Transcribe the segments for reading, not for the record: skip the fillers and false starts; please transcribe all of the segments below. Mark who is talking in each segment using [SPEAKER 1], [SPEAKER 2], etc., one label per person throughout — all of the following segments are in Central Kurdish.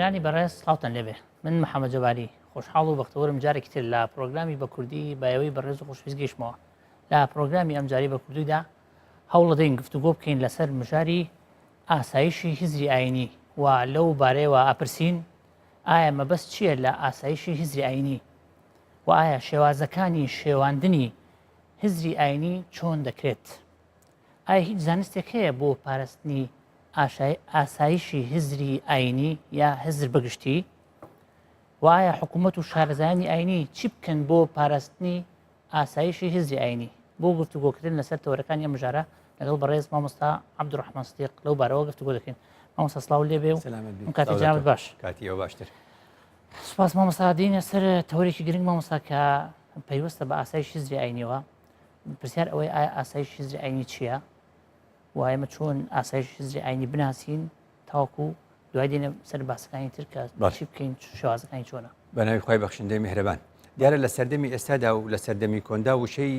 [SPEAKER 1] بینانی بەڕێز هاوتان لێبێ من محەممەد جەباری خۆشحاڵ و بەختەوەرم جارێکی تر لە پرۆگرامی بە کوردی بەیەوەی بەڕێز و خۆشویست گەیشتمەوە لە پرۆگرامی ئەمجاری بە کوردیدا هەوڵ دەین گفتوگۆ بکەین لەسەر مژاری ئاسایشی هیزری ئاینی و لەو بارەیەوە ئاپرسین ئایا مەبەست چییە لە ئاسایشی هیزری ئاینی و ئایا شێوازەکانی شێواندنی هیزری ئاینی چۆن دەکرێت ئایا هیچ زانستێک هەیە بۆ پاراستنی ئاسایشی هیزری ئاینی یا هزر بەگشتی و ئایا حکوومەت و شارەزایانی ئاینی چی بکەن بۆ پاراستنی ئاسایشی هیزری ئاینی بۆ گفتوگۆکردن لەسەر تەورەکانی ئەم ژارە لەگەڵ بەڕێز مامۆستا عەبدوڕەحمان سدیق لەو بارەوە گفتوگۆ دەکەین. مامۆستا سڵاو لێبێ و کاتی جنابەت باش.
[SPEAKER 2] کاتی ئەو باشتر.
[SPEAKER 1] سوپاس مامۆستا. دێینە سەر تەورێکی گرنگ مامۆستا کە پەیوەستە بە ئاسایشی هیزری ئاینیەوە. پرسیار ئەوەی ئایا ئاسایشی هیزری ئاینی چییە؟ و ئێمە چۆن ئاسایشی هیزری ئاینی بناسین تاوەکو دوای دێنە سەر باسەکانی تر کە چی بکەین شێوازەکانی چۆنە.
[SPEAKER 2] بەناوی خۆی بەخشندەی میهرەبان. دیارە لە سەردەمی ئێستادا و لە سەردەمی کۆندا وشەی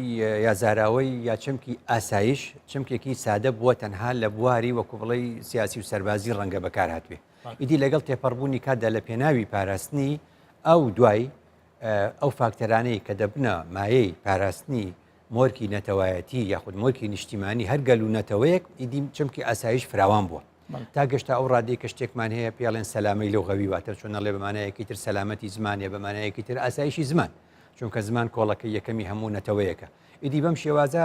[SPEAKER 2] یازاراوەی یا چەمکی ئاسایش چەمکێکی سادە بووە تەنها لە بواری وەکو بڵێ سیاسی و سەربازی ڕەنگە بەکار هاتوێ. ئیدی لەگەڵ تێپەڕبوونی کاتدا لە پێناوی پاراستنی ئەو دوای ئەو فاکتەرانەی کە دەبنە مایەی پاراستنی مۆرکی نەتەوایەتی یاخود مۆرکی نیشتیمانی هەر گەل و نەتەوەیەک ئیدی چەمکی ئاسایش فراوان بووە. تا گەشتا ئەو ڕادەی کە شتێکمان هەیە پێڵێن سەلامەی لەو غەوی واتە چۆنەڵێ بەمانایەکی تر سەلامەتی زمانە بەمانایەکی تر ئاسایشی زمان چونکە زمان کۆڵەکە یەکەمی هەموو نەتەوەیەکە. ئیدی بەم شێوازە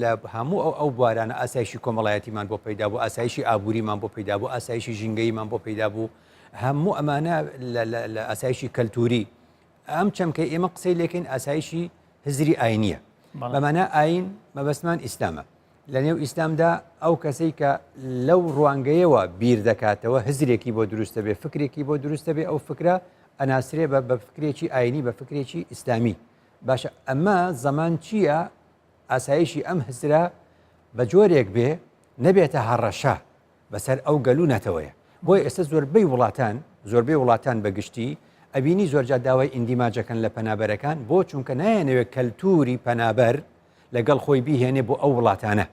[SPEAKER 2] لە هەموو ئەو بوارانە ئاسایشی کۆمەڵایەتیمان بۆ پەیدا بوو، ئاسایشی ئابووریمان بۆ پەیدا بوو، ئاسایشی ژینگەیمان بۆ پەیدا بوو، هەموو ئەمانە لە ئاسایشی کەلتوری ئەم چەمکە ئێمە قسەی لێکەین ئاسایشی هزری ئاینیە. بەمانە ئاین مەبەستمان ئیسلامە. لە نێو ئیسلامدا ئەو کەسەی کە لەو ڕوانگەیەوە بیر دەکاتەوە هزرێکی بۆ دروستە بێ فکرێکی بۆ دروستە بێ ئەو فکرە ئەناسرێ بە فکرێکی ئاینی بە فکرێکی ئیسلامی. باشە ئەمە زەمان چییە ئاسایشی ئەم هزرە بە جۆرێک بێ نەبێتە هەڕەشە بەسەر ئەو گەلو نەتەوەیە. بۆی ئێستا زۆربەی وڵاتان بەگشتی ئەبینی زۆرجا داوای ئیندیماجەکەن لە پەنابەرەکان بۆ چونکە نایەنەوێت کەلتوری پەنابەر لەگەڵ خۆی بیهێنێ بۆ ئەو وڵاتانە،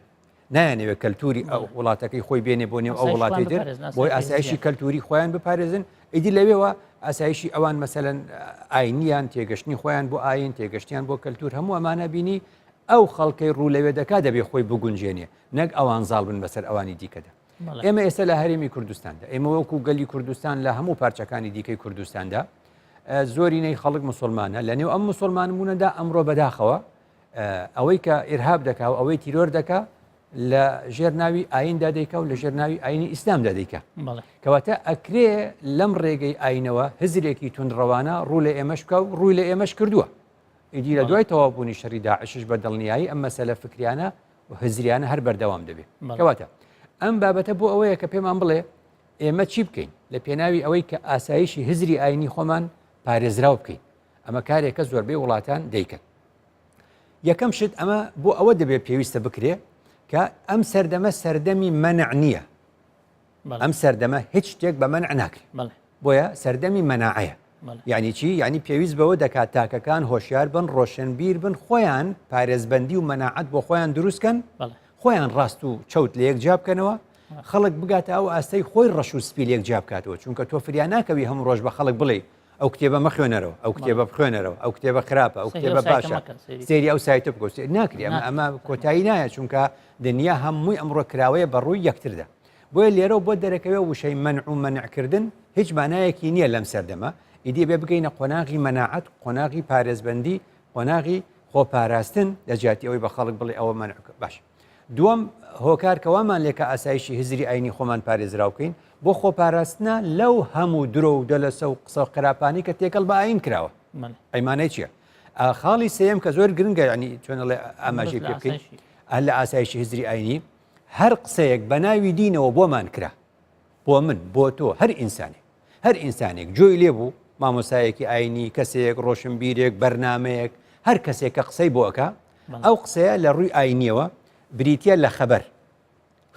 [SPEAKER 2] نایەنەوێت کەلتوری ئەو وڵاتەکەی خۆی بێنێ بۆ نێو ئەو وڵاتی تر بۆی ئاسایشی کەلتوری خۆیان بپارێزن. ئیدی لەوێەوە ئاسایشی ئەوان مەسەلەن ئاینیان تێگەشتنی خۆیان بۆ ئاین تێگەشتیان بۆ کەلتور هەموو ئەمانە بینی ئەو خەڵکەی ڕوو لەوێ دەکات دەبێ خۆی بگونجێنێ نەک ئەوان زاڵ بن بەسەر ئەوانی دیکەدا. ئێمە ئێستا لە هەرێمی کوردستاندا ئێمە وەکو گەلی کوردستان لە هەموو پارچەکانی دیکەی کوردستاندا زۆرینەی خەڵک مسلمانە لە نێو ئەم مسلمانبوونەدا ئەمڕۆ بەداخەوە ئەوەی کە ئیرهاب دەکا و ئەوەی تیرۆر دەکا لە ژێر ناوی ئایندا دەیکا و لە ژێر ناوی ئاینی ئیسلامدا دەیکا. کەواتە ئەکرێ لەم ڕێگەی ئاینەوە هزرێکی تونڕەوانە ڕوو لە ئێمەش بکە و ڕووی لە ئێمەش کردووە. ئیدی لە دوای تەوابوونی شەڕی داعشش بە دڵنیایی ئەم مەسەلە فکریانە و هزریانە هەر بەردەوام دەبێت. کەواتە ئەم بابەتە بۆ ئەوەیە کە پێمان بڵێ ئێمە چی بکەین لە پێناوی ئەوەی کە ئاسایشی هزری ئاینی خۆمان پارێزراو بکەین. ئەمە کارێکە زۆربەی وڵاتان دەیکەن. یەکەم شت ئەمە بۆ ئەوە دەبێت پێویستە بکرێ کە ئەم سەردەمە سەردەمی مەنع نییە. ئەم سەردەمە هیچ شتێک بە مەنع ناکرێت. بۆیە سەردەمی مەناعەیە. یعنی چی؟ یعنی پێویست بەوە دەکات تاکەکان هۆشیار بن، ڕۆشنبیر بن، خۆیان پارێزبەندی و مەناعەت بۆ خۆیان دروستکەن، خۆیان ڕاست و چەوت لە یەک جا بکەنەوە، خەڵک بگاتە ئەو ئاستەی خۆی ڕەش و سپی لە یەک جا بکاتەوە. چونکە تۆ فریان ناکەوی هەموو ڕۆژ بە خەڵک بڵێ ئەو کتێبە مەخوێنەرەوە، ئەو کتێبە بخوێنەرەوە، ئەو کتێبە خراپە، ئەو کتێبە باشە، سێری ئەو سایتە بکۆ ناکری. ئەمە کۆتایی نایە چونکە دنیا هەمووی ئەمڕۆ کراوەیە بە ڕووی یەکتردا. بۆیە لێرە بۆ دەرەکەوێ وشەی منع و منعکردن هیچ مانایەکی نییە لەم سەردەمە. ئیدی بێ بگەینە قۆناغی مەناعەت، قۆناغی پارێزبەندی، قۆناغی خۆپاراستن لە جیاتی ئەوەی بە خەڵک بڵێ ئەوە منع باش. دووەم هۆکارکەوامان لێکە ئاسایشی هزری ئاینی خۆمان پارێزراو بکەین بۆ خۆپاراستنە لەو هەموو درۆ و دەلەسە و قسە قراپانی کە تێکەڵ بە ئاین کراوە. ئەیمانەی چییە؟ خاڵی سێم کە زۆر گرنگە ینی چۆنەڵێ ئاماژەی پێ بکەین لە ئاسایشی هزری ئاینی هەر قسەیەک بە ناوی دینەوە بۆمان کرا، بۆ من بۆ تۆ هەر ئینسانێک جۆی لێ بوو، مامۆسایەکی ئاینی، کەسێک ڕۆشنبیرێک، بەرنمەیەک، هەر کەسێک کە قسەی بۆ ئەکا ئەو قسەیە لە ڕووی ئاینیەوە بریتە لە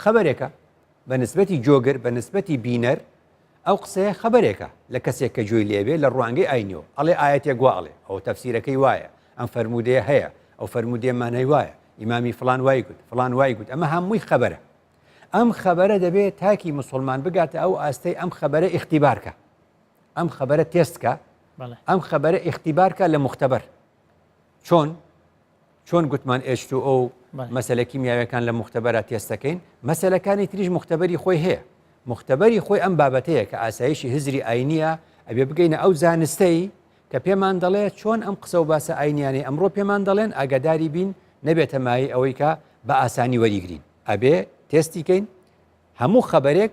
[SPEAKER 2] خەبەرێکە بە نسبەتی جۆگر بە نسبەتی بینەر ئەو قسەیە خەبەرێکە لە کەسێک کە جوێی لێبێ لە ڕوانگەی ئاینیەوە ئەڵێ ئاەتێک گواڵێ ئەو تەفسیرەکەی وایە، ئەم فەرمودەیە هەیە، ئەو فەرمودێمانەی وایە، ئیمامی فڵان وای گوت، فڵان وای گوت. ئەمە هەمووی خەبەرە. ئەم خەبەرە دەبێت تاکی مسلمان بگاتە ئەو ئاستەی ئەم خەبەرە ئیختیبارکە. ئەم خەبەرە تێستکە
[SPEAKER 1] بەڵێ
[SPEAKER 2] ئەم خەبەرە ئیختیبارکە لە مختبەر چۆن گوتمان H2O مەسەلە کیمیاویەکان لە مختبەرە تێستەکەین مەسەلەکانی تریش مختبەری خۆی هەیە مختبەری خۆی ئەم بابەتەیە کە ئاسایشی هزری ئاینیە ئەبێ بگەینە ئەو زانستەی کە پێمان دەڵێت چۆن ئەم قسە و باسە ئاینیانی ئەمڕۆ پێمان دەڵێن ئاگاداری بین نەبێتە مای ئەوەی کە بە ئاسانی وەریگرین ئەبێ تێستیکەین هەموو خەبەرێک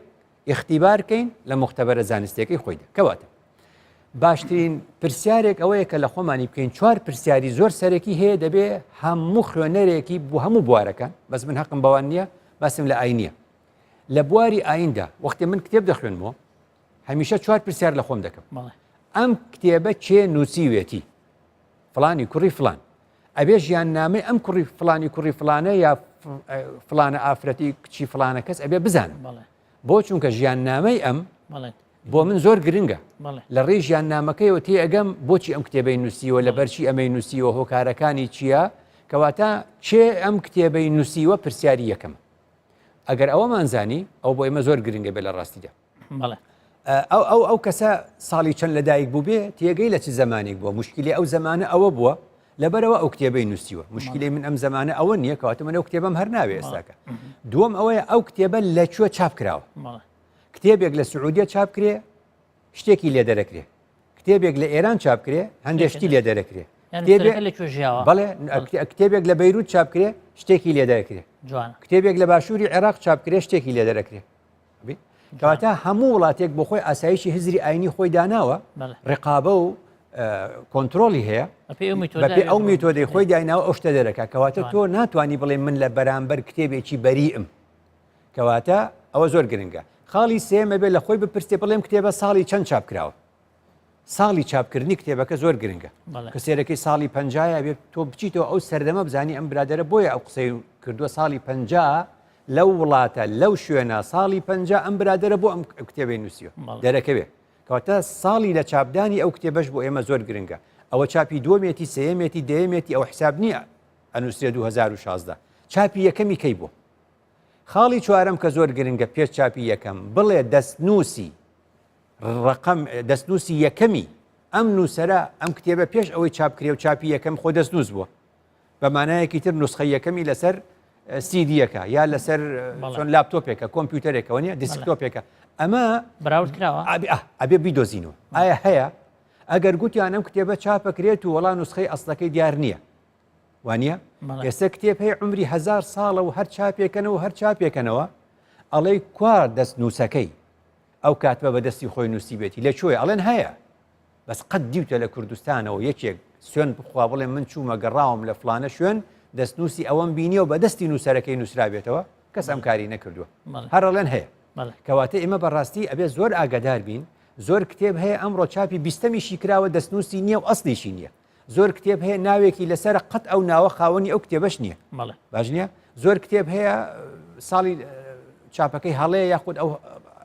[SPEAKER 2] اختیبارکەین لە مختبەرە زانستیەکەی خۆیدا کەواتە باشترین پرسیارێک ئەوەیە کە لە خۆمانی بکەین 4 پرسیاری زۆر سەرەکی هەیە دەبێ هەموو خوێنەرێکی بۆ هەموو بوارەکان بەس من حەقم بەوان نییە باسم لە ئاینیە لە بواری ئایندا وەختی من کتێب دەخوێنمەوە هەمیشە 4 پرسیار لە خۆم دەکەم ئەم کتێبە چێ نووسیوێتی فلانی کوڕی فلان ئەبێ ژیان نامەی ئەم کوڕی فلانی کوڕی فلانە یا فلانە ئافرەتی کچی فلانە کەس ئەبێ بزانم بۆ چونکە ژیان نامەی ئەم بۆ من زۆر گرنگە لە ڕێی ژیان نامەکەیەوە تێ ئەگەم بۆچی ئەم کتێبەی نووسیوە لە بەرچی ئەمەی نووسیوە هۆکارەکانی چییە کەواتە چێ ئەم کتێبەی نووسیوە پرسیاری یەکەم ئەگەر ئەوەمانزانی ئەو بۆ ئێمە زۆر گرنگە بێ لە ڕاستیدا ئەو کەسە ساڵی چەند لەدایک بوو بێ تێگەی لە چ زمانێک بووە مشکلی ئەو زمانە ئەوە بووە لەبەرەوە ئەو کتێبەی نووسیوە مشکلی من ئەم زمانە ئەوە نییە کەواتە من ئەو کتێبەم هەر ناوێ ئێستاکە دووەم ئەوەیە ئەو کتێبە لەکوێ چاپ کراوە کتێبێک لە سعودیە چاپ کرێ شتێکی لێ دەرەکرێ کتێبێک لە ئێران چاپ کرێ هەندێک شتی لێ دەرەکرێ بەڵێ کتێبێک لە بەیروت چاپ کرێ شتێکی لێ دەرەکرێ کتێبێک لە باشووری عێراق چاپ کرێ شتێکی لێ دەرەکرێ کەواتە هەموو وڵاتێک بۆ خۆی ئاسایشی هزری ئاینی خۆی داناوە ڕێقابە و کۆنتترۆلی هەیە بەپێ ئەو میتۆدەی خۆی دایناوە ئەو شتە دەرەکە کەواتە تۆ ناتوانانی بڵێ من لە بەرامبەر کتێبێکی بەریئم کەواتە ئەوە زۆر گرنگە خاڵی سێمە بێت لە خۆی بپرسێ بڵێم کتێبە ساڵی چەند چاپ کراوە ساڵی چاپکردنی کتێبەکە زۆر گرنگە کە سێرەکەی ساڵی 50 بێت تۆ بچیتەوە ئەو سەردەمە بزانی ئەم برادرە بۆیە ئەو قسەی کردووە ساڵی 50 لەو وڵاتە لەو شوێنە ساڵی 50 ئەم برادرە بۆ ئەم کتێبەی نووسیوە دەرەکەوێت کەواتە ساڵی لە چاپدانی ئەو کتێبەش بۆ ئێمە زۆر گرنگە ئەوە چاپی دووەمێتی سێمێتی دەیەمێتی ئەو حساب نییە ئەنووسێ 2016 چاپی یەکەمی کەی بوو خاڵی چوارەم کە زۆر گرنگە پێش چاپی یەکەم بڵێ دەستنووسی ڕقم دەستنووسی یەکەمی ئەم نووسەرە ئەم کتێبە پێش ئەوەی چاپکرێ و چاپی یەکەم خۆ دەستنووس بووە بە مانایەکی تر نوسخە یەکەمی لەسەر سیدیەکە یا لەسەر چۆن لاپتۆپێکە کۆمپیوتەرێکەوە نیە دیسکتۆپێکە ئەمە
[SPEAKER 1] بەراوردکراوە
[SPEAKER 2] ئەبێ بیدۆزینەوە ئایا هەیە ئەگەر گوتیان ئەم کتێبە چاپەکرێت و وەڵا نوسخەی ئەسڵەکەی دیار نییە وانە ئێستا کتێب هەیە عمری 1000 ساڵە و هەر چاپێکەنەوە هەر چاپێکەنەوە ئەڵێ کوار دەست نووسەکەی ئەو کاتبە بە دەستی خۆی نووسی بێتی لەکوێ ئەڵێن هەیە بەس قەت دیوتە لە کوردستانەوە یەکێک سوێن بخوا بڵێ من چوومە گەڕاوم لە فلانە شوێن دەستنووسی ئەوەم بینیە و بە دەستی نووسەرەکەی نووسرابێتەوە کەس ئەم کاری نەکردووە هەرەڵێن هەیە کەواتە ئێمە بەڕاستی ئەبێ زۆر ئاگادار بین زۆر کتێب هەیە ئەمڕۆ چاپی بیستەمیشی کراوە دەستنووسی نییە و ئەسڵیشی نییە زۆر کتێب هەیە ناوێکی لەسەر قەت ئەو ناوە خاوەنی ئەو کتێبەش نییە باش نییە زۆر کتێب هەیە ساڵی چاپەکەی هەڵەیە یاخود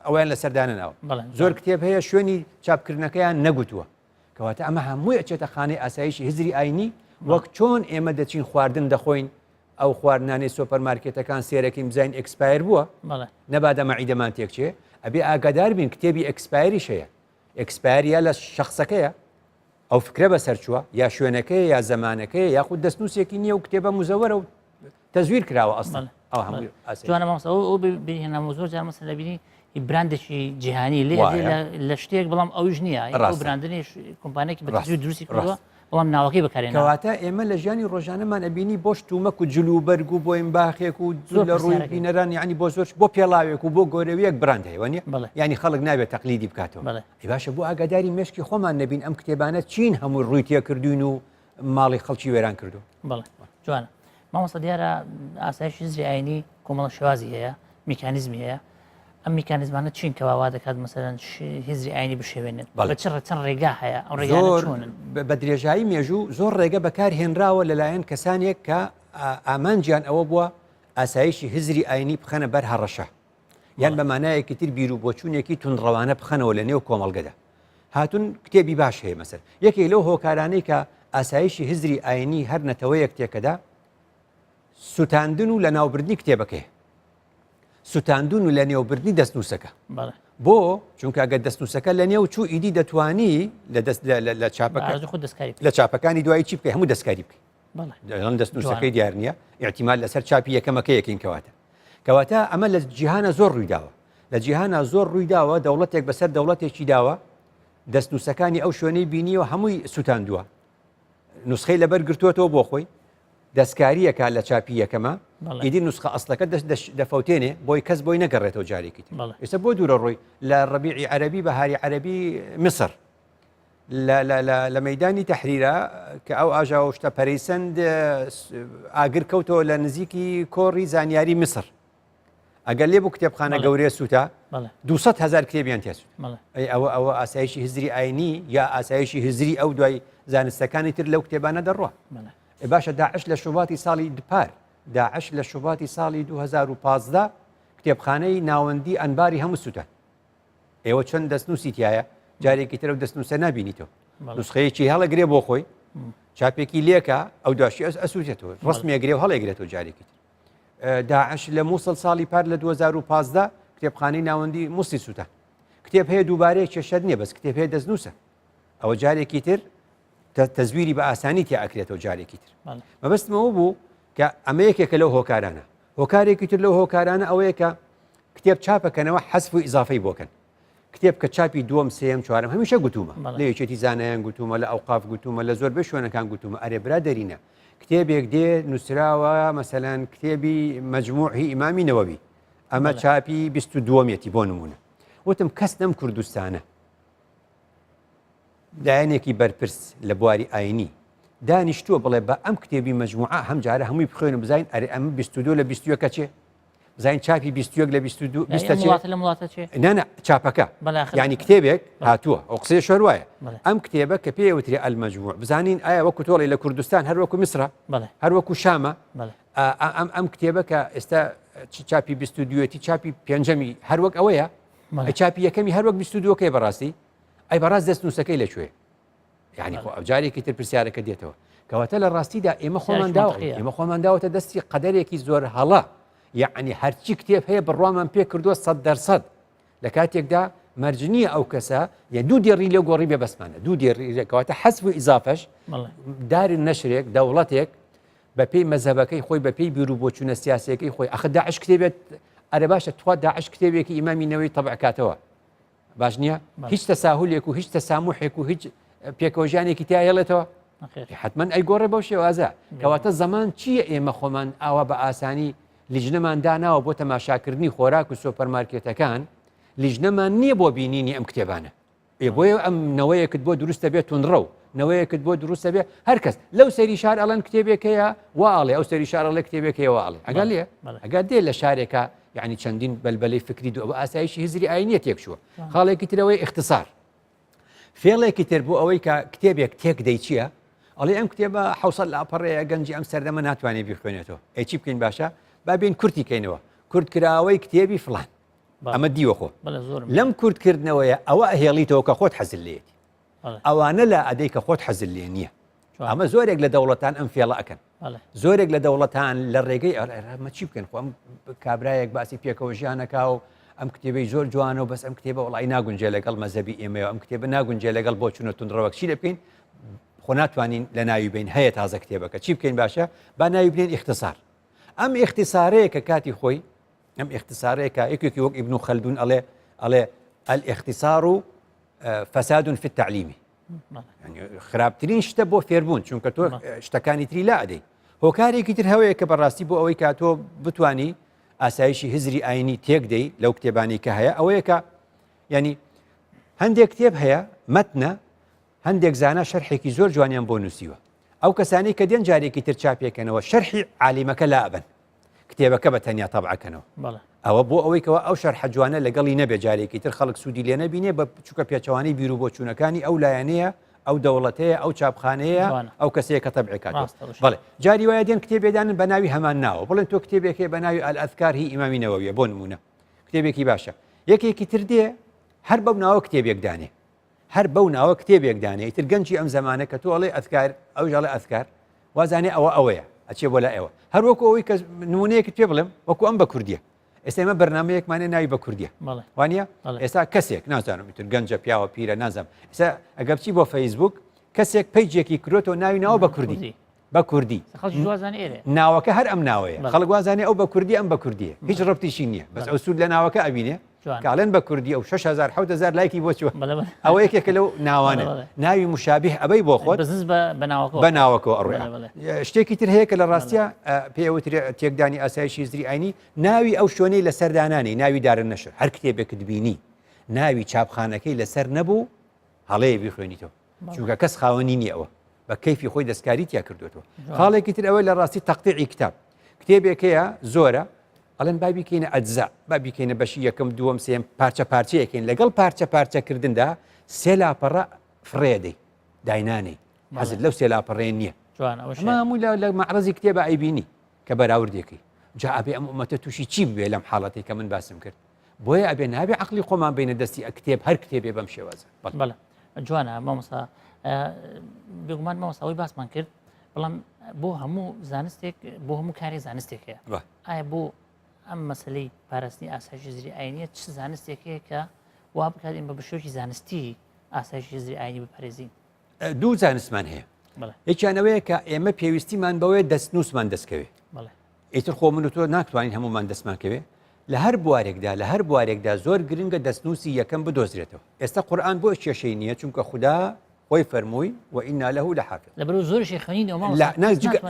[SPEAKER 2] ئەویان لە سەردانە ناوە زۆر کتێب هەیە شوێنی چاپکردنەکەیان نەگوتووە کەواتە ئەمە هەمووی ئەچێتە خانەی ئاسایشی هزری ئاینی وەک چۆن ئێمە دەچین خواردن دەخۆین ئەو خواردنانی سۆپەرمارکێتەکان سێرەکەی بزین ئەکسپایر بووە نەبادە مەعیدەمان تێکچێ ئەبێ ئاگادار بین کتێبی ئەکسپایریش هەیە ئەکسپایریە لە شخصەکەیە ئەو فکرە بەسەر چووە یا شوێنەکەی یا زەمانەکەی یاخود دەستنووسێکی نییە و کتێبە مزەوەرە و تەزویر کراوە ئەسڵ
[SPEAKER 1] جوانە مامۆستا ئەو بینێنە زۆر جار مەسەلە لەبینی براندێکی جیهانی لە شتێک بەڵام ئەوش نییە براندنی کۆمپانیێکی بە تەزویر دروستی کردووە بەڵام ناوەکەی بەکارێنەوە
[SPEAKER 2] کەواتە ئێمە لە ژیانی ڕۆژانەمان ئەبینی بۆ شتومەک و جلوبەرگ و بۆ ئیمباخێک و لە ڕووی بینەران یعنی بۆ زۆر بۆ پێڵاوێک و بۆ گۆرەویەک براند هەیە وانە ینی خەڵک نابێت تەقلیدی بکاتەوە باشە بۆ ئاگاداری مشکی خۆمان نەبین ئەم کتێبانە چین هەموو ڕووی تێکردوین و ماڵی خەڵکی وێران کردو
[SPEAKER 1] بەڵێ جوانە مامۆستا دیارە ئاسایشی هزری ئاینی کۆمەڵە شێوازی هەیە میکانیزمی هەیە ئەم میکانیزمانە چین کەوا دەکات مەسەرەن هزری ئاینی بشێوێنێت بە چەند ڕێگا هەیە ئەو ڕێگانە چۆنن
[SPEAKER 2] بە درێژایی مێژوو زۆر ڕێگە بەکار هێنراوە لەلایەن کەسانێک کە ئامانجیان ئەوە بووە ئاسایشی هزری ئاینی بخەنە بەر هەڕەشە یان بە مانایەکی تر بیر و بۆچوونێکی تونڕەوانە بخەنەوە لە نێو کۆمەڵگەدا هاتون کتێبی باش هەیە مەسەر یەکێک لەو هۆکارانەی کە ئاسایشی هزری ئاینی هەر نەتەوەیەک تێکەدا سوتاندن و لە ناوبردنی کتێبەکەی سوتاندون و لە نێوبردنی دەستنووسەکە
[SPEAKER 1] بەڵێ
[SPEAKER 2] بۆ چونکە ئەگە دەستنووسەکە لە نێو چوو ئیدی دەتوانی لە چاپەکە
[SPEAKER 1] خود دەستکاری
[SPEAKER 2] لە چاپەکانی دوایی چی بکەی هەموو دەستکاری بکەی
[SPEAKER 1] بەڵێ
[SPEAKER 2] دەڵێن دەستنووسەکەی دیار نییە احتیمال لەسەر چاپی یەکەمەکە یەکین کەواتە ئەمە لە جیهانە زۆر ڕوویداوە لە جیهانە زۆر ڕوویداوە دەوڵەتێک بەسەر دەوڵەتێکی داوە دەستنووسەکانی ئەو شوێنەی بینیەوە هەمووی سوتاندووە نوسخەی لەبەر گرتووەتەوە بۆ خۆی دەستکاریەکە لە چاپی یەکەمە ئیدی نوسخە ئەسڵەکە دەفەوتێنێ بۆی کەس بۆی نەگەڕێتەوە جارێکی ئێستا بۆ دوورە ڕۆی لە ڕەبیعی عەرەبی بەهاری عەرەبی میسر لە مەیدانی تەحریرە کە ئەو ئاژاوە شتە پەرەیسەند ئاگر کەوتەوە لە نزیکی کۆڕی زانیاری میسر ئەگەر لێ بوو کتێبخانە گەورەیە سووتە 200,000 کتێبیان تێسووت ئەوە ئاسایشی هزری ئاینی یا ئاسایشی هزری ئەو دوای زانستەکانی تر لەو کتێبانە دەڕوە باشە داعش لە شوباتی ساڵی دپار داعش لە شوباتی ساڵی 2015 کتێبخانەی ناوەندی ئەنباری هەموو سووتان ئێوە چەند دەستنووسی تایە جارێکی ترە و دەستنووسە نبینیتەوە نوسخەیەکی هەڵەگرێ بۆ خۆی چاپێکی لێکە ئەو داشی ئەسووتێتەوە ڕستمیەگرێ و هەڵێگرێتەوە جارێکی تر داعش لە مووسڵ ساڵی پار لە 2015 کتێبخانەی ناوەندی مووسی سووتان کتێب هەیە دووبارەیە کێشەد نییە بەس کتێب هەیە دەستنووسە ئەوە جارێکی تر تەزویری بە ئاسانی تیا ئەکرێتەوە جارێکی تر مەبەستمەوە بوو کە ئەمە یەکێکە لەو هۆکارانە هۆکارێکی تر لەو هۆکارانە ئەوەیە کە کتێب چاپەکەنەوە حەسب و ئیزافەی بۆکەن کتێب کە چاپی دووەم سێم چوارم هەمیشە گوتومە لە یەکێتی زانایان گوتومە لە ئەوقاف گوتومە لە زۆربەی شوێنەکان گوتومە ئەرێ برادەرینە کتێبێک دێ نووسراوە مەسەلەن کتێبی مەجموعی ئیمامی نەوەوی ئەمە چاپی 22یەتی بۆ نمونە وتم کەس نەم کوردستانە لایەنێکی بەرپرس لە بواری ئاینی دانیشتووە بڵێ بە ئەم کتێبی مەجموعە هەم جارە هەمووی بخوێن بزین ئەرێ ئەمە 22 لە 21 چێ بزین چاپی 21 لە 22 نانە چاپەکە ینی کتێبێک هاتووە ئەو قسەی شۆروایە ئەم کتێبە کە پێوتری ئەلمەجموع بزانین ئایا وەکو تۆڵی لە کوردستان هەروەکو میسرە هەروەکو شامە ئەم کتێبە کە ئێستا چاپی 22 چاپی پێنجەمی هەروەک ئەوەیە چاپی یەکەمی هەروەک 22کەی بەڕاستی ئەی بەڕاست دەستنووسەکەی لەکوێ یعنی جارێکی تر پرسیارەکە دێتەوە کەواتە لە ڕاستیدا ئێمە خۆمان داوەتە دەستی قەدەرێکی زۆر هەڵە یعنی هەرچی کتێب هەیە بڕوامان پێ کردووە 100% لە کاتێکدا مەرجنیە ئەو کەسە یە دوو دێڕی لێ گۆڕی بێ بەسمانە دوو دێڕیکەواتە حەسب و ئیزافەش داری نەشرێک دەوڵەتێک بە پێی مەزهبەکەی خۆی بە پێی بیرروو بۆچوونە سیاسەکەی خۆی ئەخ داعش کتێبێت ئەرە باشە توا داعش کتێبێکی ئیمامینەوەی تەبعکاتەوە باش نییە هیچ تەساهولێک و هیچ تەساموحێک و هیچ پێکەوژانێکی تایەڵێتەوە حتمما ئەی گۆڕێ بەو شێوازە کەواتە زەمان چییە ئێمە خۆمان ئاوا بە ئاسانی لیژنەمان داناوە بۆ تەماشاکردنی خۆراک و سۆپەرمارکێتەکان لیژنەمان نییە بۆ بینینی ئەم کتێبانە بۆیە ئەم نەوەیەکت بۆ دروستە بێت تونڕە و نەوەیەکت بۆ دروستە بێ هەر کەس لەو سەری شار ئەڵەن کتێبێکەیە واڵێ ئەو سەری شارەڵێ کتێبێکەیە واڵێ ئەگەر لێ ئەگەر دێ لە شارێکە یعنی چەندین بەلبەلەی فکری دو بە ئاسایشی هزری ئاینیە تێکشووە خاڵێکی ترەوەی اختصار فێڵێکی تر بۆ ئەوەی کە کتێبێک تێک دەی چییە ئەڵێ ئەم کتێبە حوسەت لە ئاپەڕەیە گەنجی ئەم سەردەمە ناتوانێت بیخوێنێتەوە ئەی چی بکەین باشە با بین کورتی کەینەوە کورتکراوەی کتێبی فلان ئەمە دیوەخۆ لەم کورتکردنەوەیە ئەوە ئەهێڵیتەوە کە خۆت حەزل لێتی ئەوانە لە ئەدەی کە خۆت حەزل لێ نییە ئەمە زۆرێک لە دەوڵەتان ئەم فێڵە ئەکەن زۆرێک لە دەوڵەتان لە ڕێگەی ئەمە چی بکەن خۆ ئەم کابرایەک باسی پێکەوە ژیانەکە و ئەم کتێبەی زۆر جوانە و بەس ئەم کتێبە وڵی ناگونجێ لەگەڵ مەزەبی ئێمەوە ئەم کتێبە ناگونجێ لەگەڵ بۆ چونە تونڕەوەک چی لێ بکەین خۆ ناتوانین لە ناوی بین هەیە تازە کتێبەکە چی بکەین باشە با ناوی بنێن اختصار ئەم اختصارەیە کە کاتی خۆی ئەم اختصارەیە کە یەکێکی وەک ئیبن خەلدون ئەڵێ الاختصار فساد في التعليم خراپترین شتە بۆ فێربوون چونکە تۆ شتەکانی تری لا ئەدەی هۆکارێکی تر هەوەیە کە بەڕاستی بۆ ئەوەی کە تۆ بتانی ئاسایشی هزری ئاینی تێک دەی لەو کتێبانی کە هەیە ئەوەیە کە ینی هەندێک کتێب هەیە مەتنە هەندێک زانە شەرحێکی زۆر جوانیان بۆ نووسیوە ئەو کەسانی کە دێن جارێکی تر چاپێکەنەوە شەرحی عالیمەکە لا ئەبن کتێبەکە بە تەنیا تەبعەکەنەوە ئەوە بۆ ئەوەیەوە ئەو شەرحە جوانە لەگەڵی نەبێ جارێکی تر خەڵک سوودی لێ نەبینێ بە چووکە پێچەوانی بیرروو بۆ چوونەکانی ئەو لایەنەیە ئەو دەوڵەتەیە ئەو چاپخانەیە ئەو کەسەیە کە تەبعێکات بەڵێ جاری وایە دێن کتێبێدانن بە ناوی هەمان ناوە بڵێن تۆ کتێبێکی بە ناوی ئەلئەذکار هی ئیمامی نەوەویە بۆ نمونە کتێبێکی باشە یەکێکی تر دێ هەر بەو ناوە کتێبێک دانێ هەر بەو ناوە کتێبێک دانێ تر گەنجی ئەم زمانە کە تۆ ئەڵێ ئەذکار ئەو ژاڵێ ئەذکار وازانێ ئەوە ئەوەیە ئەچێ بۆ لە ئێوە هەر وەکو ئەوەی کە نمونەیەکت پێ بڵێم وەکو ئەم بە کوردیە ئێستا ئێمە بەرنمەیەکمانێ ناوی بە کوردیە
[SPEAKER 1] بەڵێ
[SPEAKER 2] وانە
[SPEAKER 1] بەڵێ.
[SPEAKER 2] ئێستا کەسێک نازانم تر گەنجە پیاوە پیرە نازانم ئێستا ئەگەر بچی بۆ فەیسبوک کەسێک پەیجێکی کردوێتەوە ناوی ناوە بە کوردی بە کوردی
[SPEAKER 1] خەڵکی جوازان ئێرە
[SPEAKER 2] ناوەکە هەر ئەم ناوەیە
[SPEAKER 1] بەڵێ.
[SPEAKER 2] خەڵک وازانێ ئەو بە کوردی ئەم بە کوردیە هیچ ڕبتیشی نییە بەس ئەو سوود لە ناوەکە ئەبینێ
[SPEAKER 1] جوان.
[SPEAKER 2] کاڵێن بە کوردی ئەو 6,000 7,000 لایکی بۆ چوە
[SPEAKER 1] بەڵێ بەڵێ.
[SPEAKER 2] ئەوە یەکێکە لەو ناوانە
[SPEAKER 1] بەڵێ.
[SPEAKER 2] ناوی مشابه ئەبەی بۆ خۆت
[SPEAKER 1] بزنس بە ناوەکەوە
[SPEAKER 2] بە ناوەکەوە
[SPEAKER 1] بەڵێ،
[SPEAKER 2] ئەڕێ شتێکی تر هەیە کە لە ڕاستیە پێوترێ تێکدانی ئاسایشی هزری ئاینی ناوی ئەو شوێنەی لە سەردانانی ناوی دارن نەشر هەر کتێبێکت بینی ناوی چاپخانەکەی لەسەر نەبوو هەڵەیە بیخوێنیتەوە چونکە کەس خاوەنی نیە ئەوە بە کەیفی خۆی دەستکاری تیا کردوێتەوە خاڵێکی تر ئەوەی لە ڕاستی تەقتیعی کتاب کتێبێکەیە زۆرە ئەڵێن بابیکەینە ئەجزا بابیکەینە بەشی یەکەم دووەم سێم پارچە پارچەیەکەین لەگەڵ پارچە پارچەکردندا سێ لاپەڕە فڕێدەی داینانەی حەزت لەو سێ لاپەڕێن نییە
[SPEAKER 1] جوان ئەوە
[SPEAKER 2] ئەمە هەمووی لە مەعرەزی کتێبە ئەیبینی کە بەراوردێکی جا ئەبێ ئەم ئومەتە تووشی چی بێ لەم حاڵەتی کە من باسم کرد بۆیە ئەبێ نابێ عەقلی خۆمان بینە دەستی کتێب هەر کتێبێ بەم شێوازە
[SPEAKER 1] بەڵێ جوانە مامۆستا بێگومان مامۆستاەوەی باسمان کرد بەڵام بۆ هەموو زانستێک بۆ هەموو کاری زانستێک هەیە ئایا بۆ ئەم مەسلەی پاراستنی ئاسایشی هزری ئاینیە چ زانستێک هەیە کە وا بکاتین بە بەشێکی زانستی ئاسایشی هزری ئاینی بپارێزین
[SPEAKER 2] دوو زانستمان هەیە یەکیانەوەیە کە ئێمە پێویستیمان بەوەیە دەستنووسمان دەستکەوێ ئیتر خۆ من و تۆ ناتوانین هەمومان دەستمانکەوێ لە هەر بوارێکدا زۆر گرنگە دەستنووسی یەکەم بدۆزرێتەوە ئێستا قورئان بۆ کێشەی نییە چونکە خوددا خۆی فەرمووی وئینا لەه لەحافظ
[SPEAKER 1] لەبەر زۆرشی خوێنینەوە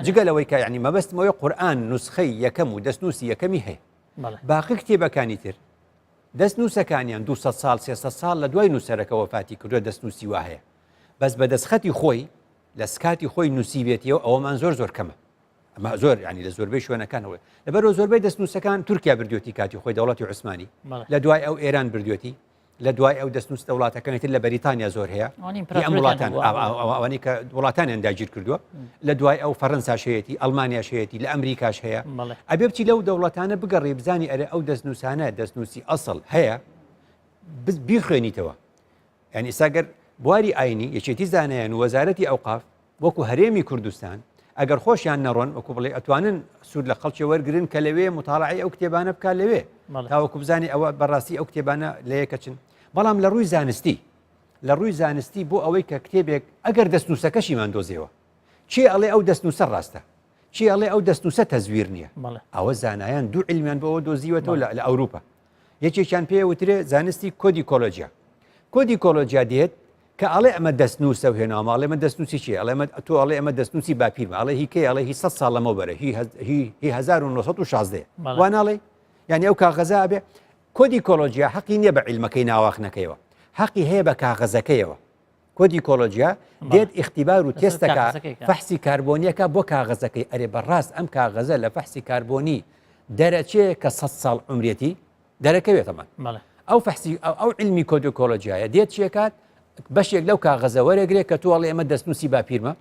[SPEAKER 2] جگەلەوەی کە یعنی مەبەستمەوەی قورئان نوسخەی یەکەم و دەستنووسی یەکەمی هەیە باقی کتێبەکانی تر دەستنووسەکانیان 200 ساڵ 300 ساڵ لە دوای نووسەرەکە وەفاتی کردووە دەستنووسی وا هەیە بەس بە دەستخەتی خۆی لە سکاتی خۆی نووسی بێتیەوە ئەوەمان زۆر کەمە ئەمە زۆر ینی لە زۆربەی شوێنەکانەوە لەبەرەوە زۆربەی دەستنووسەکان تورکیا بردوێتی کاتی خۆی دەوڵەتی عوسمانی لە دوای ئەو ئێران بردوێتی لە دوای ئەو دەستنووس دەوڵاتەکانی تر لە بەریتانیا زۆر هەیە ئەم وڵاتان ئەوانی کە وڵاتانیان داگیر کردووە لە دوای ئەو فەڕەنساشەیەتی ئەڵمانیاشەیەتی لە ئەمریکاش هەیە ئەبێ بچی لەو دەوڵەتانە بگەڕێ بزانی ئەرێ ئەو دەستنووسانە دەستنووسی ئەسڵ هەیە بیخوێنیتەوە یعنی ئێستاگەر بواری ئاینی یەکێتی زانایان و وەزارەتی ئەوقاف وەکو هەرێمی کوردستان ئەگەر خۆشیان نەڕۆن وەکو بڵێ ئەتوانن سوود لە خەڵکی وەرگرن کە لەوێ مطالعی ئەو کتێبانە بکات لەوێ تاوەکو بزانێ ئەوە بەڕاستی ئەو کتێبانە لە یەکەچن بەڵام لە ڕووی زانستی بۆ ئەوەی کە کتێبێک ئەگەر دەستنووسەکەشیمان دۆزێەوە چی ئەڵێ ئەو دەستنووسە ڕاستە چی ئەڵێ ئەو دەستنووسە تەزویر نییە ئەوە زانایان دوو علمیان بۆ ئەوە دۆزیوەتەوە لە ئەوروپا یەکێکیان پێوترێ زانستی کۆدیکۆلۆژیا کۆدیکۆلۆژیا دێت کە ئەڵێ ئەمە دەستنووسە و هێناوە ئەڵێ ئەمە دەستنووسی چی ئەڵێ تۆ ئەڵێ ئەمە دەستنووسی باپیرمە ئەڵێ هیکەی ئەڵێ هی 100 ساڵ لەمەوە بەرە هی 1916 واناڵێ یعنی ئەو کاغەزە ئەبێ کۆدیکۆلۆژیا حەقی نییە بە عیلمەکەی ناواخنەکەیەوە حەقی هەیە بە کاغەزەکەیەوە کۆدیکۆلۆژیا دێت ئیختیبار و تێستەکە فەحسی کاربۆنیەکە بۆ کاغەزەکەی ئەرێ بەڕاست ئەم کاغەزە لە فەحسی کاربۆنی دەرەچێ کە 100 ساڵ عمرێتی دەرەکەوێتەمان ئەو فەحسی ئەو علمی کۆدیکۆلۆژیایە دێت چیەکات بەشێک لەو کاغەزە وەرەگرێت کە تووەڵێ ئەمە دەستنووسی باپیرمە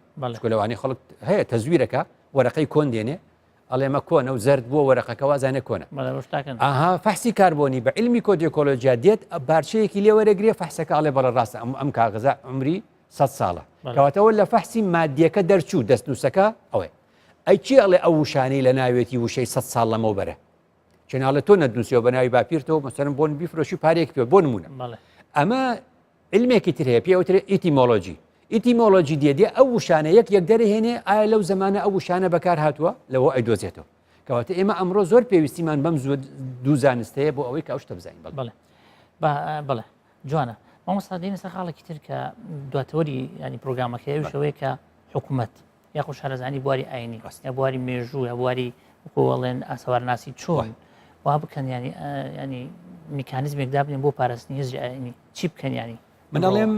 [SPEAKER 2] لەوانی خەڵک هەیە تەزویرەکە وەرەقەی کۆن دێنێ ئەڵێ ئەمە کۆنە و زرد بووە وەرەقەکە وازانێ کۆنە ئاها فەحسی کاربۆنی بە علمی کۆدیکۆلۆژیا دێت بارچەیەکی لێ وەرەگرێ فەحسەکە ئەڵێ بەڵە ڕاستە ئەم کاغەزە عمری 100 ساڵە کەواتەوە لە فەحسی مادیەکە دەرچوو دەستنووسەکە ئەوێ ئەی چی ئەڵێ ئەو وشانەی لە ناوێتی وشەی 100 ساڵ لەمەوە بەرە چێناڵە تۆ نەدنووسیەوە بە ناوی باپیرتەوە مەسەرم بۆن بیفرۆشی پارێک پێ بۆ نمونە ئەمە علمێکی تر هەیە پێوترێ ئیتیمۆلۆژی دێدێ ئەو وشانە یەک دەرەهێنێ ئایا لەو زمانە ئەو وشانە بەکار هاتووە لەوە ئەیدۆزێتەوە کەواتە ئێمە ئەمڕۆ زۆر پێویستیمان بەم دوو زانستەیە بۆ ئەوەی کە ئەوشتە بزانین
[SPEAKER 1] بەڵێ جوانە مامۆستا دێنە سەر خاڵێکی تر کە دواتەوەری ینی پرۆگرامەکەی شەوەیە کە حکوومەت یاخۆ شارەزانی بواری ئاینی یا بواری مێژوو یا بواری وەڵێن ئاسەوارناسی چۆن وا بکەن ینی میکانیزمێک دابنێن بۆ پاراستنی هزری ئاینی چی بکەن ینی
[SPEAKER 2] من ئەڵێم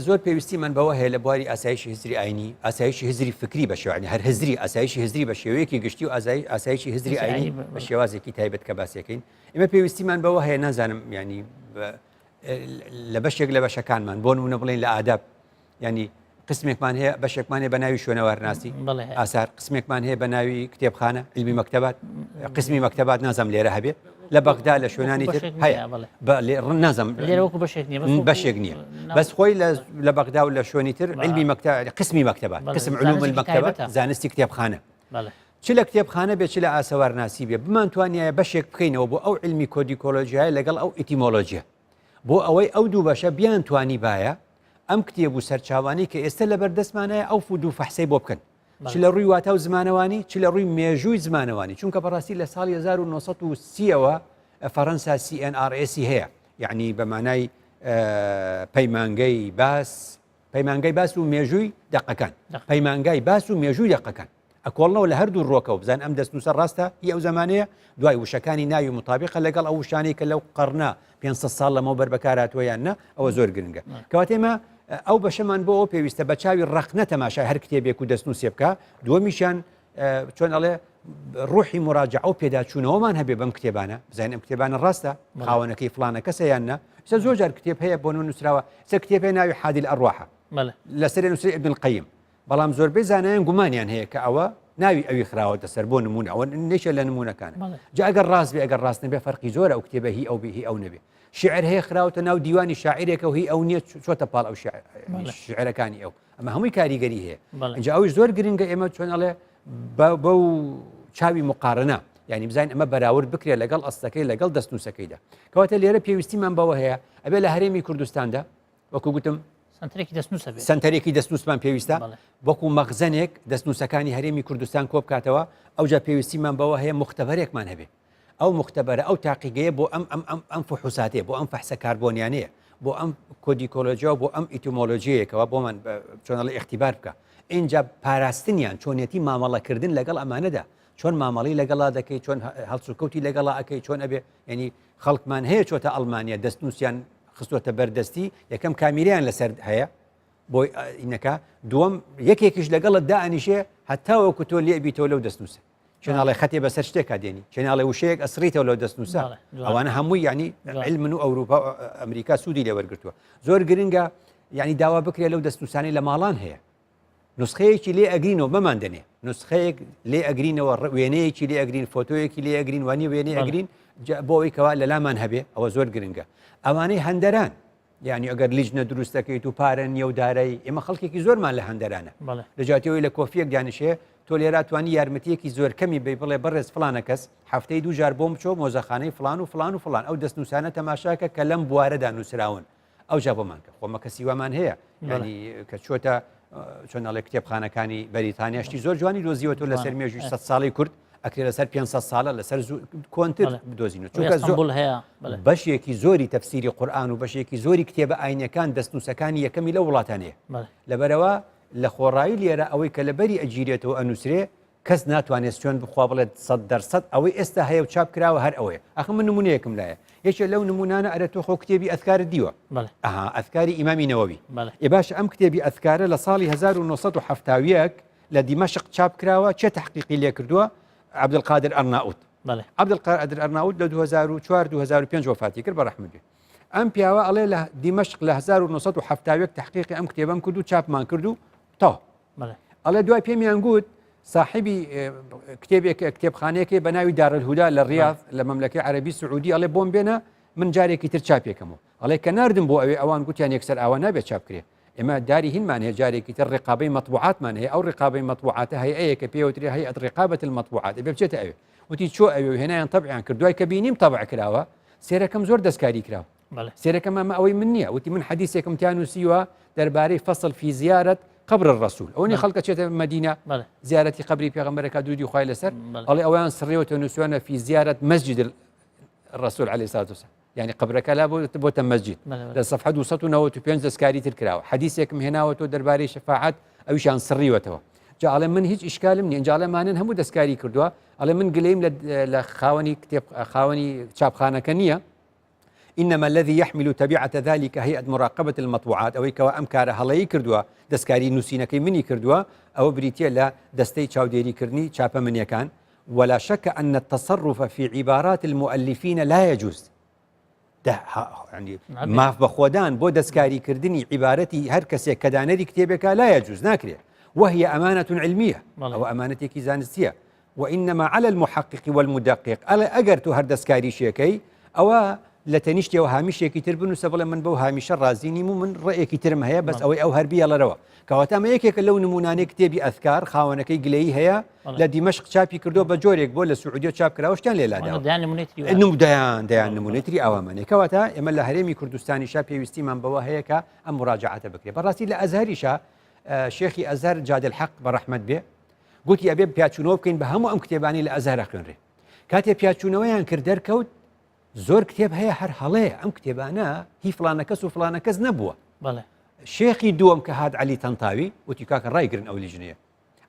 [SPEAKER 2] زۆر پێویستیمان بەوە هەیە لە بواری ئاسایشی هزری ئاینی ئاسایشی هزری فکری بە شێوەیە هەر هزری ئاسایشی هزری بە شێوەیەکی گشتی و ئاسایشی هزری ئاینی بە شێوازێکی تایبەت کە باسیەکەین ئێمە پێویستیمان بەوە هەیە نازانم ینی لە بەشێک لە بەشەکانمان بۆ نمونە بڵێن لە ئاداب ینی قسمێکمان هەیە بەشێکمان هەیە بە ناوی شوێنەوارناسی ئاسار قسمێکمان هەیە بە ناوی کتێبخانە علمی مەکتەبات قسمی مەکتەبات نازام لێرە هەبێ لە بەغدا لە شوێنانی تر هەیە نازم بەشێک نییە بەس خۆی لە بەغدا و لە شوێنی تر علمی قسمی مەکتەبات قسم علوم المەکتەبات زانستی کتێبخانە چ لە کتێبخانە بێت چ لە ئاسەوارناسی بێ بمانتوانایە بەشێک بکەینەوە بۆ ئەو علمی کۆدیکۆلۆژیای لەگەڵ ئەو ئیتیمۆلۆژیە بۆ ئەوەی ئەو دوو بەشە بیان توانی باە ئەم کتێب و سەرچاوانی کە ئێستا لە بەردەستمانایە ئەو فود و فەحسەی بۆ بکەن چ لە ڕووی واتە و زمانەوانی چ لە ڕووی مێژووی زمانەوانی چونکە بەڕاستی لە ساڵی 1930ەوە فەڕەنسا CNRS هەیە یعنی بەمانای پەیمانگەی باس و مێژووی دەقەکان پەیمانگای باس و مێژووی دەقەکان ئەکۆڵنەوە لە هەردوو ڕۆکەوە بزان ئەم دەستنووسە ڕاستە هی ئەو زمانەیە دوای وشەکانی ناوی مطابقە لەگەڵ ئەو وشانەی کە لەو قەرنا 500 ساڵ لەمەوە بەربەکاراتوە یان نە ئەوە زۆر گرنگە کەواتێمە ئەو بەشەمان بۆ ئەو پێویستە بە چاوی ڕەخنە تەماشای هەر کتێبێک و دەستنووسێ بکە دووەمیشان چۆن ئەڵێ ڕوحی مراجعە ئەو پێداچوونەوەمان هەبێ بەم کتێبانە بزانین ئەم کتێبانە ڕاستە خاوەنەکەی فلانە کەسە یان نە ئێستا زۆر جار کتێب هەیە بۆ نووسراوە سەر کتێبێ ناوی حادی الئەڕواحە لەسەر نووسری ابن القەیم بەڵام زۆربەی زانایان گومانیان هەیە کە ئەوە ناوی ئەوی خراوەتە سەر بۆ نمونە ئەوە نێشە لە نمونونەکانە جا ئەگەر ڕاست بێ ئەگەر ڕاست نەبێ فەرقی زۆرە ئەو کتێبە هی ئەو بێ ئەو نەبێ شعر هەیە خراوەتە ناو دیوانی شاعیرێکە و هی ئەو نییە چۆتە پاڵ ئەو شعرەکانی ئەو ئەمە هەمووی کاریگەری هەیە اینجا ئەوش زۆر گرنگە ئێمە چۆن ئەڵێ بەو چاوی مقارنە یعنی بزانین ئەمە بەراورد بکرێت لەگەڵ ئەستەکەی لەگەڵ دەستنووسەکەیدا کەواتە لێرە پێویستیمان بەوە هەیە ئەبێ لە هەرێمی کوردستاندا وەکو گوتم سنتەرێکی دەستنووسمان پێویستە وەکو مەخزنێک دەستنووسەکانی هەرێمی کوردستان کۆ بکاتەوە ئەوجا پێویستیمان بەوە هەیە مختبەرێکمان هەبێ ئەو مختبەرە ئەو تاقیگەیە بۆ ئەم فحوساتێ بۆ ئەم فەحسە کاربۆنیانەیە بۆ ئەم کۆدیکۆلۆژیا و بۆ ئەم ئیتیمۆلۆژیەکەوە بۆمان چۆنەڵی اختیبار بکە اینجا پاراستنیان چۆنیەتی مامەڵەکردن لەگەڵ ئەمانەدا چۆن مامەڵی لەگەڵا دەکەی چۆن هەڵسوکەوتی لەگەڵا ئەەکەی چۆن ئەبێ ینی خەڵکمان هەیە چۆتە ئەڵمانیا دەستنووسیان خستوەتە بەردەستی یەکەم کامیریان لەسەر هەیە بۆی ئینەکە دووەم یەکێکیش لەگەڵت دائنیشێ هەتاوەکو تۆ لێبییتەوە لەو دەستنووسە چێناڵێ خەتێ بەسەر شتێکا دێنی چێناڵێ وشەیەک ئەسریتەوە لەو دەستنووسە ئەوانە هەمووی ینی علم و ئەوروپا ئەمریکا سوودی لێوەرگرتووە زۆر گرنگە ینی داوا بکرێت لەو دەستنووسانی لە ماڵان هەیە نسخەیەکی لێ ئەگرینەوە بەمان دەنێ نسخەیەک لێ ئەگرینەوە وێنەیەکی لێ ئەگرین فۆتۆیەکی لێ ئەگرین وانی وێنێ ئەگرین بۆ ئەوەی کەوا لەلامان هەبێ ئەوە زۆر گرنگە ئەوانەی هەندەران یعنی ئەگەر لیژنە دروستەکەیت و پارە نیە و دارایی ئێمە خەڵکێکی زۆرمان لە هەندەرانە لەجاتیەوەی لە کۆفیەک دانیشێ تۆ لێراتوانی یارمەتیەکی زۆر کەمی بێ بڵێ بەڕێز فلانە کەس هەفتەی دوو جار بۆم بچۆ مۆزەخانەی فلان و فلان و فلان ئەو دەستنووسانە تەماشاکە کە لەم بوارەدا نووسراون ئەو جا بۆمان کە خۆمە کە سیوامان هەیە ینی کە چۆتە چۆنەڵێ کتێبخانەکانی بەریتانیاشتی زۆر جوانی دۆزیوە تۆ لەسەر مێژوی 100 ساڵی کورد ئەکرێ لەسەر 500 ساڵە لەسەر کۆنتر بدۆزینەوە چونکە بەشێکی زۆری تەفسیری قورئان و بەشێکی زۆری کتێبە ئاینەکان دەستنووسەکانی یەکەمی لە وڵاتانەیە لەبەرەوە لە خۆڕایی لێرە ئەوەی کە لەبەری ئەگیرێتەوە ئەنووسرێ کەس ناتوانێت سوێن بخوا بڵێت 100% ئەوەی ئێستا هەیە و چاپ کراوە هەر ئەوەیە ئەخ من نمونەیەکم لایە یەکێ لەو نمونانە ئەرە تۆ خۆ کتێبی ئەذکارت دیوە ئەذکاری ئیمامی نەوەوی باش ئەم کتێبی ئەذکارە لە ساڵی 1970 لە دیمەشق چاپ کراوە چه تحقیقی لێ کردووە عەبدولقادر ئەرناوت عەبدولقادر ئەرناوت لە 2004-2005 وفاتی کرد بەڕەحمت بێ ئەم پیاوە ئەڵێ لە دیمەشق لە 1970 تحقیقی ئەم کتێبەم کرد و چاپمان کرد و تەواو ئەڵێ دوای پێمیان گوت صاحبی کتێبخانەیەکی بە ناوی دارالهودا لە ڕیاض لە مەملەکەی عەرەبی سعودی ئەڵێ بۆم بێنە من جارێکی تر چاپێکەمەوە ئەڵێ کە ناردم بۆ ئەوێ ئەوان گوتیان یەکسەر ئاوا نابێت چاپکرێ ئێمە داری هینمان هەیە جارێکی تر ڕێقابەی مەطبوعاتمان هەیە ئەو ڕێقابەی مەطبوعاتە هەیە کە پێوتری هەیئەت ڕێقابەت المەطبوعات ئەبێ بچێتە ئەوێ وتی چۆ ئەوێ هێنایان تەبعیان کرد دوای کە بینیم تەبع کراوە سێرەکەم زۆر دەستکاری کراوە سێرەکەم ئەمە ئەوەی من نییە وتی من حەدیثێکم تیان نووسیوە دەربارەی فەصل فی زیارەت قبر الرسول ئەوەی خەڵکە چێتە مەدینە زیارەتی قبری پێغەمبەرەکە دوودی خوای لەسەر ئەڵێ ئەویان سڕێوەتە نووسوانە فی زیارەت مسجد الرسول عليه الصلاة والسلام يعني قبرك لا بوت مسجد لصفحة 295 دەستکاری تر کراوە حەدیثێکم هێناوەتەوە دەربارەی شەفاعەت ئەویشان سڕیوەتەوە جا ئەڵێ من هیچ ئیشکالم نییە جاڵێمانن هەموو دەستکاری کردووە ئەڵێ من گلەیم لە خاوەنی چاپخانەکە نییە إنما الذي يحمل تبعة ذلك هيئة مراقبة المطبوعات أو كوا أمكار هلاي كردوا دسكاري نوسينكي مني كردوا أو بريتيا لا دستي تشاوديري كرني شابا من يكان ولا شك أن التصرف في عبارات المؤلفين لا يجوز ده يعني ما بخودان بو دسكاري كردني عبارتي هر كسي كدانري كتابك لا يجوز ناكري وهي أمانة علمية أو أمانة كيزانسية وإنما على المحقق والمدقق ألا أجرت هر دسكاري شيكي أو لە تەنیشتەوە هامیشێکی تر بنووسە بڵێ من بەو هامیشە ڕازی نیم و من ڕێیەکی ترم هەیە بەس ئەوەی ئەو هەربیە لەرەوە کەواتامە یەکێکە لەو نمونانەی کتێبی ئەذکار خاوەنەکەی گلەیی هەیە لە دیمەشق چاپی کردو بە جۆرێک بۆ لە سعودیە چاپ کراوە شتیان لێلاداوە دەیان نمونێتری ئەوەمانێ کەواتە ئێمە لە هەرێمی کوردستانیشا پێویستیمان بەوە هەیە کە ئەم مراجعاتە بکرێت بەڕاستی لە ئەزهریشە شێخی ئەزهر جادل حەق بە ڕەحمەت بێ گوتی ئەبێ پیاچوونەوە بکەین بە هەموو ئەم کتێبانی لە ئەزهرە خوێنرێ کاتێ پیاچوونەوەیان کرد دەرکەوت زۆر کتێب هەیە هەر هەڵەیە ئەم کتێبانە هی فلانە کەس و فلانە کەس نەبووە شێخی دووەم کە هات عەلی تەنتاوی وتی کاکە ڕایگرن ئەو لیژنەیە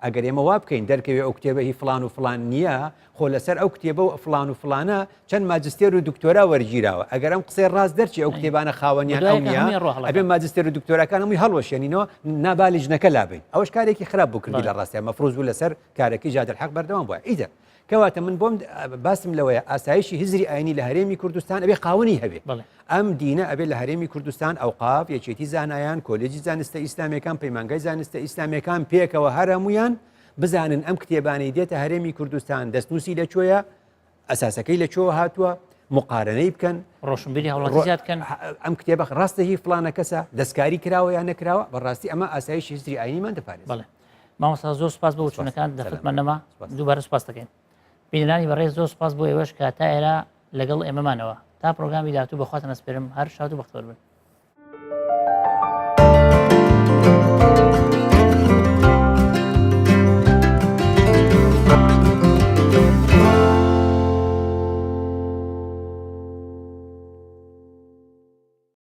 [SPEAKER 2] ئەگەر ئێمە وا بکەین دەرکەوێ ئەو کتێبە هی فلان و فلان نییە خۆ لەسەر ئەو کتێبە و فلان و فلانە چەند ماجستێر و دکتۆرا وەرگیراوە ئەگەر ئەم قسەی ڕاست دەرچی ئەو کتێبانە خاوەنیان ئەو نییە ئەبێ ماجستێر و دکتۆرەکان هەمووی هەڵوەشێنینەوە نابا لیژنەکە لابین ئەوەش کارێکی خراپ بوو کردی لە ڕاستیان مەفروض بوو لەسەر کارێکی جادل حەق بەردەوام بووە ئیدە کەواتە من بۆم باسم لەوەیە ئاسایشی هزری ئاینی لە هەرێمی کوردستان ئەبێ قاوەنی هەبێ ئەم دینە ئەبێ لە هەرێمی کوردستان ئەوقاف یەکێتی زانایان کۆلێجی زانستە ئیسلامیەکان پەیمانگای زانستە ئیسلامیەکان پێکەوە هەرهەموویان بزانن ئەم کتێبانەی دێتە هەرێمی کوردستان دەستنووسی لەکوێیە ئەساسەکەی لەکوێوە هاتووە مقارنەی بکەن
[SPEAKER 1] ڕۆشنبیری هەوڵاتی زیادکەن
[SPEAKER 2] ئەم کتێبە ڕاستە هی فلانە کەسە دەستکاری کراوە یان نەکراوە بەڕاستی ئەمە ئاسایشی هزری ئاینیمان دەپارێت
[SPEAKER 1] بەڵێ مامۆستا زۆر سپاس بۆ چوونەکان دەفتمان نەما دووبارە سپاس دەکەین بینەرانی بەڕێز زۆر سپاس بۆ ئێوەش کە تا ئێرە لەگەڵ ئێمەمانەوە تا پرۆگرامی داهاتوو بەخواتە نەسپێرم هەر شاد و بەختەوەر بن